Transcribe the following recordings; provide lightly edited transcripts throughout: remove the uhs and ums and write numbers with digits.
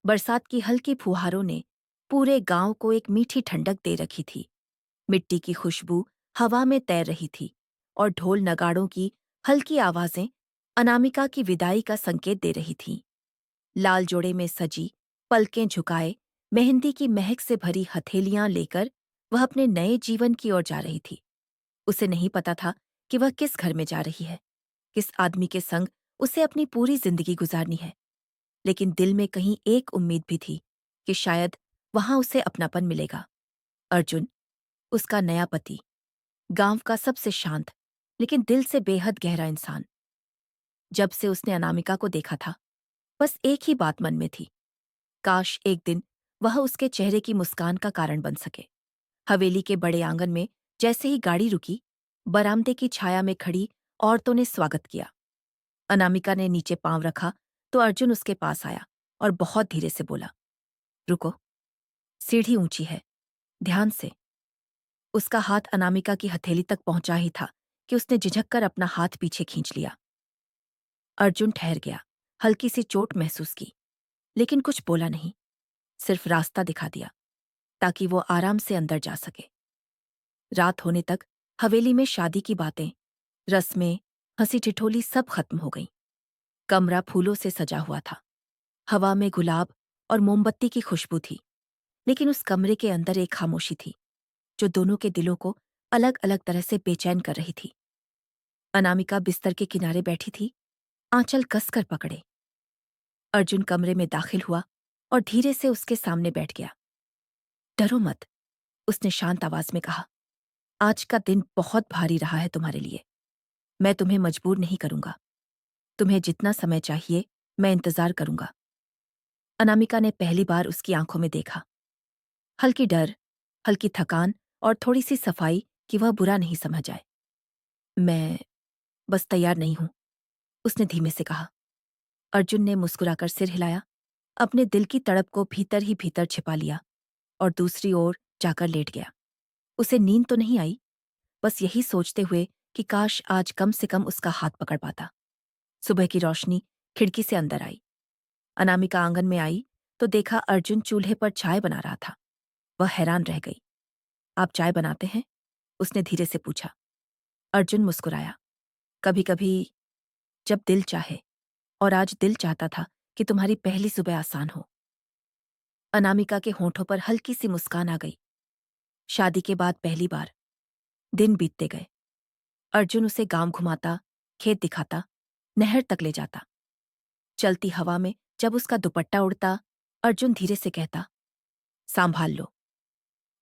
बरसात की हल्की फुहारों ने पूरे गांव को एक मीठी ठंडक दे रखी थी। मिट्टी की खुशबू हवा में तैर रही थी और ढोल नगाड़ों की हल्की आवाजें अनामिका की विदाई का संकेत दे रही थीं। लाल जोड़े में सजी, पलकें झुकाए, मेहंदी की महक से भरी हथेलियां लेकर वह अपने नए जीवन की ओर जा रही थी। उसे नहीं पता था कि वह किस घर में जा रही है, किस आदमी के संग उसे अपनी पूरी जिंदगी गुजारनी है। लेकिन दिल में कहीं एक उम्मीद भी थी कि शायद वहां उसे अपनापन मिलेगा। अर्जुन, उसका नया पति, गांव का सबसे शांत लेकिन दिल से बेहद गहरा इंसान। जब से उसने अनामिका को देखा था, बस एक ही बात मन में थी। काश एक दिन वह उसके चेहरे की मुस्कान का कारण बन सके। हवेली के बड़े आंगन में जैसे ही गाड़ी रुकी, बरामदे की छाया में खड़ी औरतों ने स्वागत किया। अनामिका ने नीचे पांव रखा तो अर्जुन उसके पास आया और बहुत धीरे से बोला, रुको, सीढ़ी ऊंची है, ध्यान से। उसका हाथ अनामिका की हथेली तक पहुंचा ही था कि उसने झिझक कर अपना हाथ पीछे खींच लिया। अर्जुन ठहर गया, हल्की सी चोट महसूस की, लेकिन कुछ बोला नहीं, सिर्फ रास्ता दिखा दिया ताकि वो आराम से अंदर जा सके। रात होने तक हवेली में शादी की बातें, रस्में, हंसी ठिठोली सब खत्म हो गईं। कमरा फूलों से सजा हुआ था, हवा में गुलाब और मोमबत्ती की खुशबू थी, लेकिन उस कमरे के अंदर एक खामोशी थी जो दोनों के दिलों को अलग अलग तरह से बेचैन कर रही थी। अनामिका बिस्तर के किनारे बैठी थी, आंचल कसकर पकड़े। अर्जुन कमरे में दाखिल हुआ और धीरे से उसके सामने बैठ गया। डरो मत, उसने शांत आवाज में कहा। आज का दिन बहुत भारी रहा है तुम्हारे लिए। मैं तुम्हें मजबूर नहीं करूंगा। तुम्हें जितना समय चाहिए, मैं इंतजार करूंगा। अनामिका ने पहली बार उसकी आंखों में देखा, हल्की डर, हल्की थकान और थोड़ी सी सफाई कि वह बुरा नहीं समझ जाए। मैं बस तैयार नहीं हूं, उसने धीमे से कहा। अर्जुन ने मुस्कुराकर सिर हिलाया, अपने दिल की तड़प को भीतर ही भीतर छिपा लिया और दूसरी ओर जाकर लेट गया। उसे नींद तो नहीं आई, बस यही सोचते हुए कि काश आज कम से कम उसका हाथ पकड़ पाता। सुबह की रोशनी खिड़की से अंदर आई। अनामिका आंगन में आई तो देखा अर्जुन चूल्हे पर चाय बना रहा था। वह हैरान रह गई। आप चाय बनाते हैं? उसने धीरे से पूछा। अर्जुन मुस्कुराया। कभी कभी, जब दिल चाहे, और आज दिल चाहता था कि तुम्हारी पहली सुबह आसान हो। अनामिका के होठों पर हल्की सी मुस्कान आ गई। शादी के बाद पहली बार। दिन बीतते गए। अर्जुन उसे गांव घुमाता, खेत दिखाता, नहर तक ले जाता। चलती हवा में जब उसका दुपट्टा उड़ता, अर्जुन धीरे से कहता, सांभाल लो।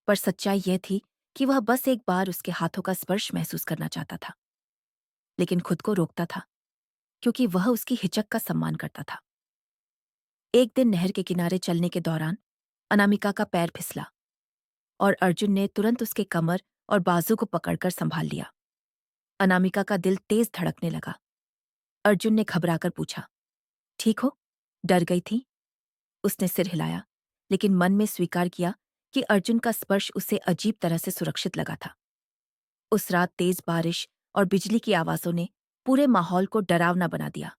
पर सच्चाई यह थी कि वह बस एक बार उसके हाथों का स्पर्श महसूस करना चाहता था, लेकिन खुद को रोकता था क्योंकि वह उसकी हिचक का सम्मान करता था। एक दिन नहर के किनारे चलने के दौरान अनामिका का पैर फिसला और अर्जुन ने तुरंत उसके कमर और बाजू को पकड़कर संभाल लिया। अनामिका का दिल तेज धड़कने लगा। अर्जुन ने घबराकर पूछा, ठीक हो? डर गई थी? उसने सिर हिलाया, लेकिन मन में स्वीकार किया कि अर्जुन का स्पर्श उसे अजीब तरह से सुरक्षित लगा था। उस रात तेज बारिश और बिजली की आवाजों ने पूरे माहौल को डरावना बना दिया।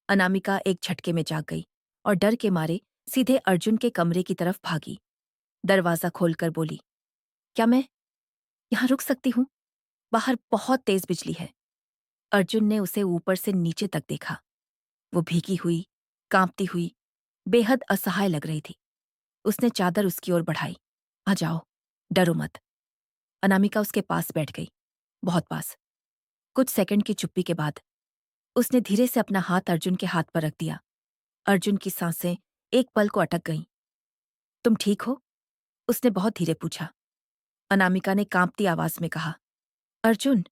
अनामिका एक झटके में जाग गई और डर के मारे सीधे अर्जुन के कमरे की तरफ भागी। दरवाजा खोलकर बोली, क्या मैं यहां रुक सकती हूँ? बाहर बहुत तेज बिजली है। अर्जुन ने उसे ऊपर से नीचे तक देखा। वो भीगी हुई, कांपती हुई, बेहद असहाय लग रही थी। उसने चादर उसकी ओर बढ़ाई। आ जाओ, डरो मत। अनामिका उसके पास बैठ गई, बहुत पास। कुछ सेकंड की चुप्पी के बाद उसने धीरे से अपना हाथ अर्जुन के हाथ पर रख दिया। अर्जुन की सांसें एक पल को अटक गईं। तुम ठीक हो? उसने बहुत धीरे पूछा। अनामिका ने कांपती आवाज में कहा, अर्जुन,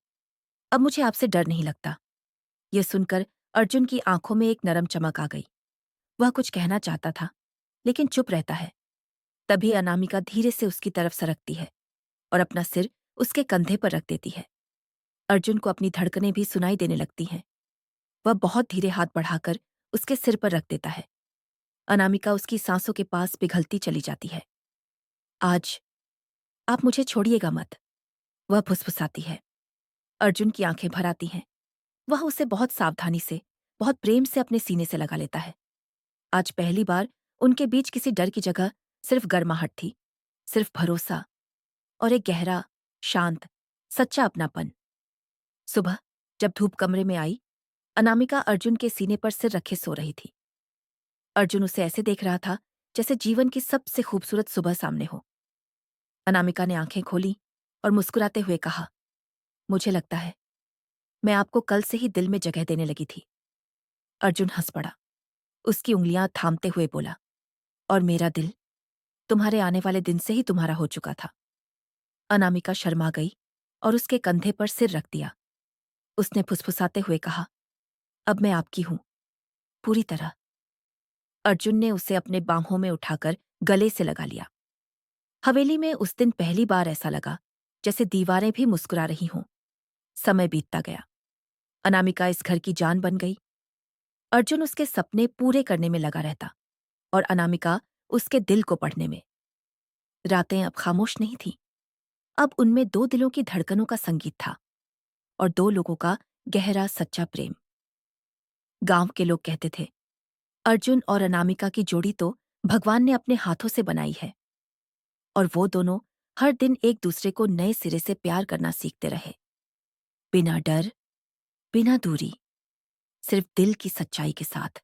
अब मुझे आपसे डर नहीं लगता। यह सुनकर अर्जुन की आंखों में एक नरम चमक आ गई। वह कुछ कहना चाहता था, लेकिन चुप रहता है। तभी अनामिका धीरे से उसकी तरफ सरकती है और अपना सिर उसके कंधे पर रख देती है। अर्जुन को अपनी धड़कनें भी सुनाई देने लगती हैं। वह बहुत धीरे हाथ बढ़ाकर उसके सिर पर रख देता है। अनामिका उसकी सांसों के पास पिघलती चली जाती है। आज आप मुझे छोड़िएगा मत, वह फुसफुसाती है। अर्जुन की आंखें भर आती हैं। वह उसे बहुत सावधानी से, बहुत प्रेम से अपने सीने से लगा लेता है। आज पहली बार उनके बीच किसी डर की जगह सिर्फ गर्माहट थी, सिर्फ भरोसा और एक गहरा, शांत, सच्चा अपनापन। सुबह जब धूप कमरे में आई, अनामिका अर्जुन के सीने पर सिर रखे सो रही थी। अर्जुन उसे ऐसे देख रहा था जैसे जीवन की सबसे खूबसूरत सुबह सामने हो। अनामिका ने आंखें खोली और मुस्कुराते हुए कहा, मुझे लगता है मैं आपको कल से ही दिल में जगह देने लगी थी। अर्जुन हंस पड़ा। उसकी उंगलियां थामते हुए बोला, और मेरा दिल तुम्हारे आने वाले दिन से ही तुम्हारा हो चुका था। अनामिका शर्मा गई और उसके कंधे पर सिर रख दिया। उसने फुसफुसाते हुए कहा, अब मैं आपकी हूं, पूरी तरह। अर्जुन ने उसे अपने बाहों में उठाकर गले से लगा लिया। हवेली में उस दिन पहली बार ऐसा लगा जैसे दीवारें भी मुस्कुरा रही हों। समय बीतता गया। अनामिका इस घर की जान बन गई। अर्जुन उसके सपने पूरे करने में लगा रहता और अनामिका उसके दिल को पढ़ने में। रातें अब खामोश नहीं थीं। अब उनमें दो दिलों की धड़कनों का संगीत था और दो लोगों का गहरा सच्चा प्रेम। गांव के लोग कहते थे, अर्जुन और अनामिका की जोड़ी तो भगवान ने अपने हाथों से बनाई है। और वो दोनों हर दिन एक दूसरे को नए सिरे से प्यार करना सीखते रहे, बिना डर, बिना दूरी, सिर्फ दिल की सच्चाई के साथ।